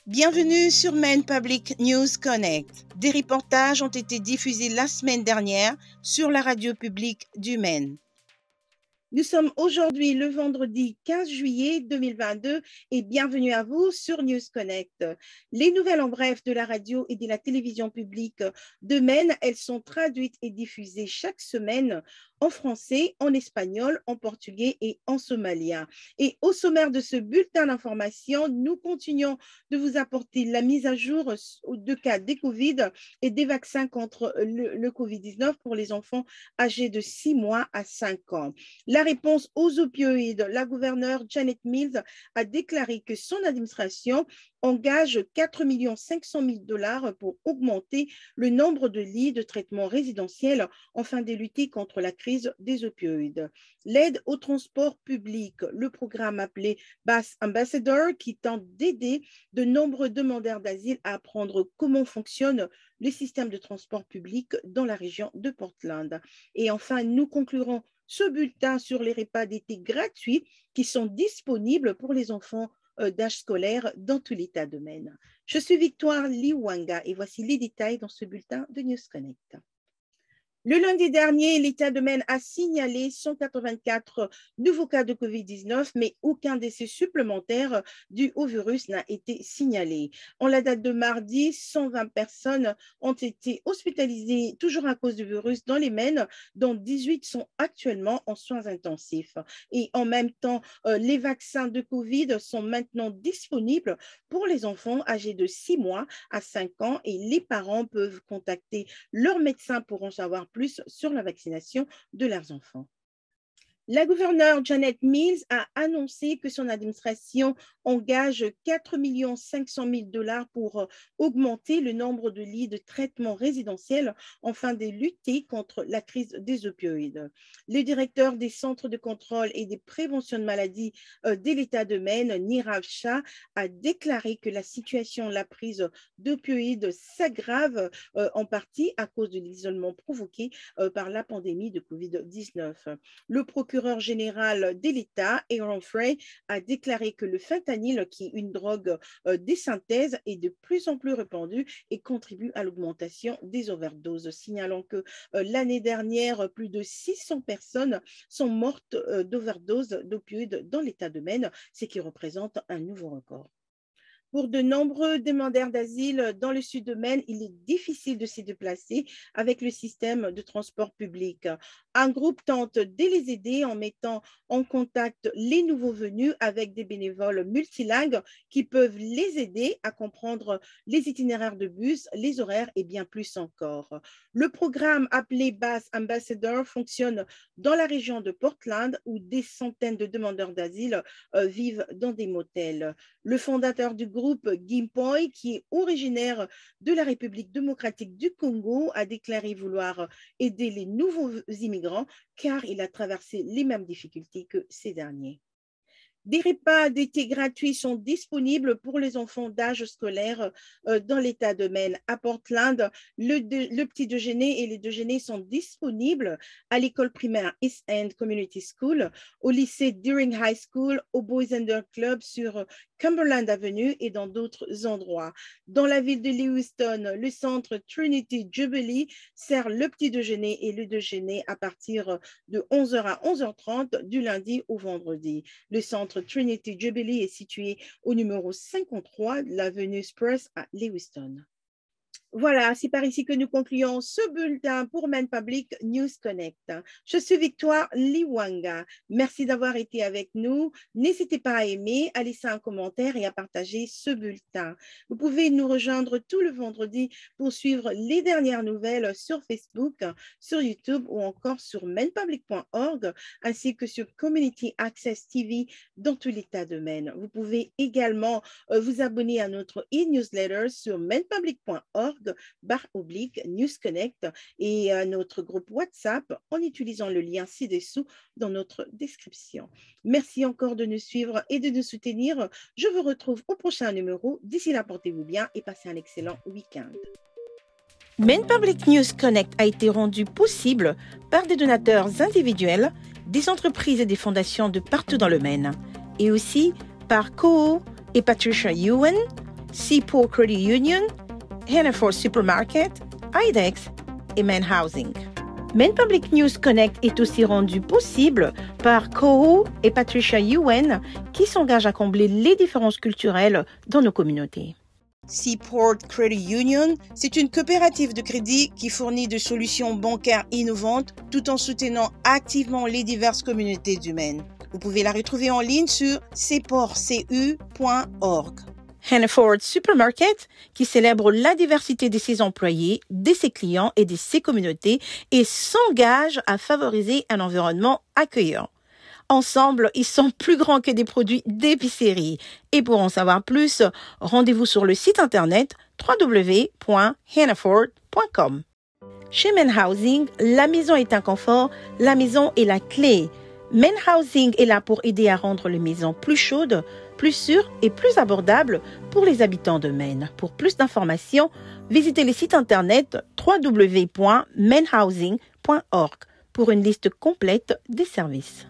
Bienvenue sur Maine Public News Connect. Des reportages ont été diffusés la semaine dernière sur la radio publique du Maine. Nous sommes aujourd'hui le vendredi 15 juillet 2022 et bienvenue à vous sur News Connect. Les nouvelles en bref de la radio et de la télévision publique de Maine, elles sont traduites et diffusées chaque semaine en français, en espagnol, en portugais et en somalien. Et au sommaire de ce bulletin d'information, nous continuons de vous apporter la mise à jour de cas des Covid et des vaccins contre le Covid-19 pour les enfants âgés de 6 mois à 5 ans. La réponse aux opioïdes, la gouverneure Janet Mills a déclaré que son administration engage 4 500 000 $ pour augmenter le nombre de lits de traitement résidentiel afin de lutter contre la crise des opioïdes. L'aide au transport public, le programme appelé Bus Ambassador, qui tente d'aider de nombreux demandeurs d'asile à apprendre comment fonctionne le système de transport public dans la région de Portland. Et enfin, nous conclurons ce bulletin sur les repas d'été gratuits qui sont disponibles pour les enfants d'âge scolaire dans tout l'État de Maine. Je suis Victoire Liwanga et voici les détails dans ce bulletin de News Connect. Le lundi dernier, l'État de Maine a signalé 184 nouveaux cas de COVID-19, mais aucun décès supplémentaire dû au virus n'a été signalé. En la date de mardi, 120 personnes ont été hospitalisées toujours à cause du virus dans les Maines, dont 18 sont actuellement en soins intensifs. Et en même temps, les vaccins de COVID sont maintenant disponibles pour les enfants âgés de 6 mois à 5 ans et les parents peuvent contacter leur médecin pour en savoir plus sur la vaccination de leurs enfants. La gouverneure Janet Mills a annoncé que son administration engage 4 500 000 $ pour augmenter le nombre de lits de traitement résidentiel afin de lutter contre la crise des opioïdes. Le directeur des centres de contrôle et de prévention de maladies de l'État de Maine, Nirav Shah, a déclaré que la situation de la prise d'opioïdes s'aggrave en partie à cause de l'isolement provoqué par la pandémie de COVID-19. Le procureur général de l'État, Aaron Frey, a déclaré que le fentanyl, qui est une drogue des synthèses, est de plus en plus répandu et contribue à l'augmentation des overdoses, signalant que l'année dernière, plus de 600 personnes sont mortes d'overdoses d'opioïdes dans l'État de Maine, ce qui représente un nouveau record. Pour de nombreux demandeurs d'asile dans le sud de Maine, il est difficile de se déplacer avec le système de transport public. Un groupe tente de les aider en mettant en contact les nouveaux venus avec des bénévoles multilingues qui peuvent les aider à comprendre les itinéraires de bus, les horaires et bien plus encore. Le programme appelé Bus Ambassador fonctionne dans la région de Portland où des centaines de demandeurs d'asile vivent dans des motels. Le fondateur du groupe, Gimpoy, qui est originaire de la République démocratique du Congo, a déclaré vouloir aider les nouveaux immigrants car il a traversé les mêmes difficultés que ces derniers. Des repas d'été gratuits sont disponibles pour les enfants d'âge scolaire dans l'État de Maine. À Portland, le petit déjeuner et les déjeuners sont disponibles à l'école primaire East End Community School, au lycée Deering High School, au Boys and Girls Club sur Cumberland Avenue et dans d'autres endroits. Dans la ville de Lewiston, le centre Trinity Jubilee sert le petit déjeuner et le déjeuner à partir de 11h à 11h30 du lundi au vendredi. Le centre Trinity Jubilee est situé au numéro 53 de l'avenue Spruce à Lewiston. Voilà, c'est par ici que nous concluons ce bulletin pour Maine Public News Connect. Je suis Victoire Liwanga. Merci d'avoir été avec nous. N'hésitez pas à aimer, à laisser un commentaire et à partager ce bulletin. Vous pouvez nous rejoindre tout le vendredi pour suivre les dernières nouvelles sur Facebook, sur YouTube ou encore sur mainepublic.org ainsi que sur Community Access TV dans tout l'État de Maine. Vous pouvez également vous abonner à notre e-newsletter sur mainepublic.org /News Connect et à notre groupe WhatsApp en utilisant le lien ci-dessous dans notre description. Merci encore de nous suivre et de nous soutenir. Je vous retrouve au prochain numéro. D'ici là, portez-vous bien et passez un excellent week-end. Maine Public News Connect a été rendu possible par des donateurs individuels, des entreprises et des fondations de partout dans le Maine, et aussi par Koho et Patricia Ewan, Seaport Credit Union, Hannaford Supermarket, IDEX et Main Housing. Main Public News Connect est aussi rendu possible par Koho et Patricia Yuen qui s'engagent à combler les différences culturelles dans nos communautés. Seaport Credit Union, c'est une coopérative de crédit qui fournit des solutions bancaires innovantes tout en soutenant activement les diverses communautés du Maine. Vous pouvez la retrouver en ligne sur seaportcu.org. Hannaford Supermarket, qui célèbre la diversité de ses employés, de ses clients et de ses communautés et s'engage à favoriser un environnement accueillant. Ensemble, ils sont plus grands que des produits d'épicerie. Et pour en savoir plus, rendez-vous sur le site internet www.hannaford.com. Chez Main Housing, la maison est un confort, la maison est la clé. Main Housing est là pour aider à rendre les maisons plus chaudes, plus sûres et plus abordables pour les habitants de Maine. Pour plus d'informations, visitez le site internet www.mainhousing.org pour une liste complète des services.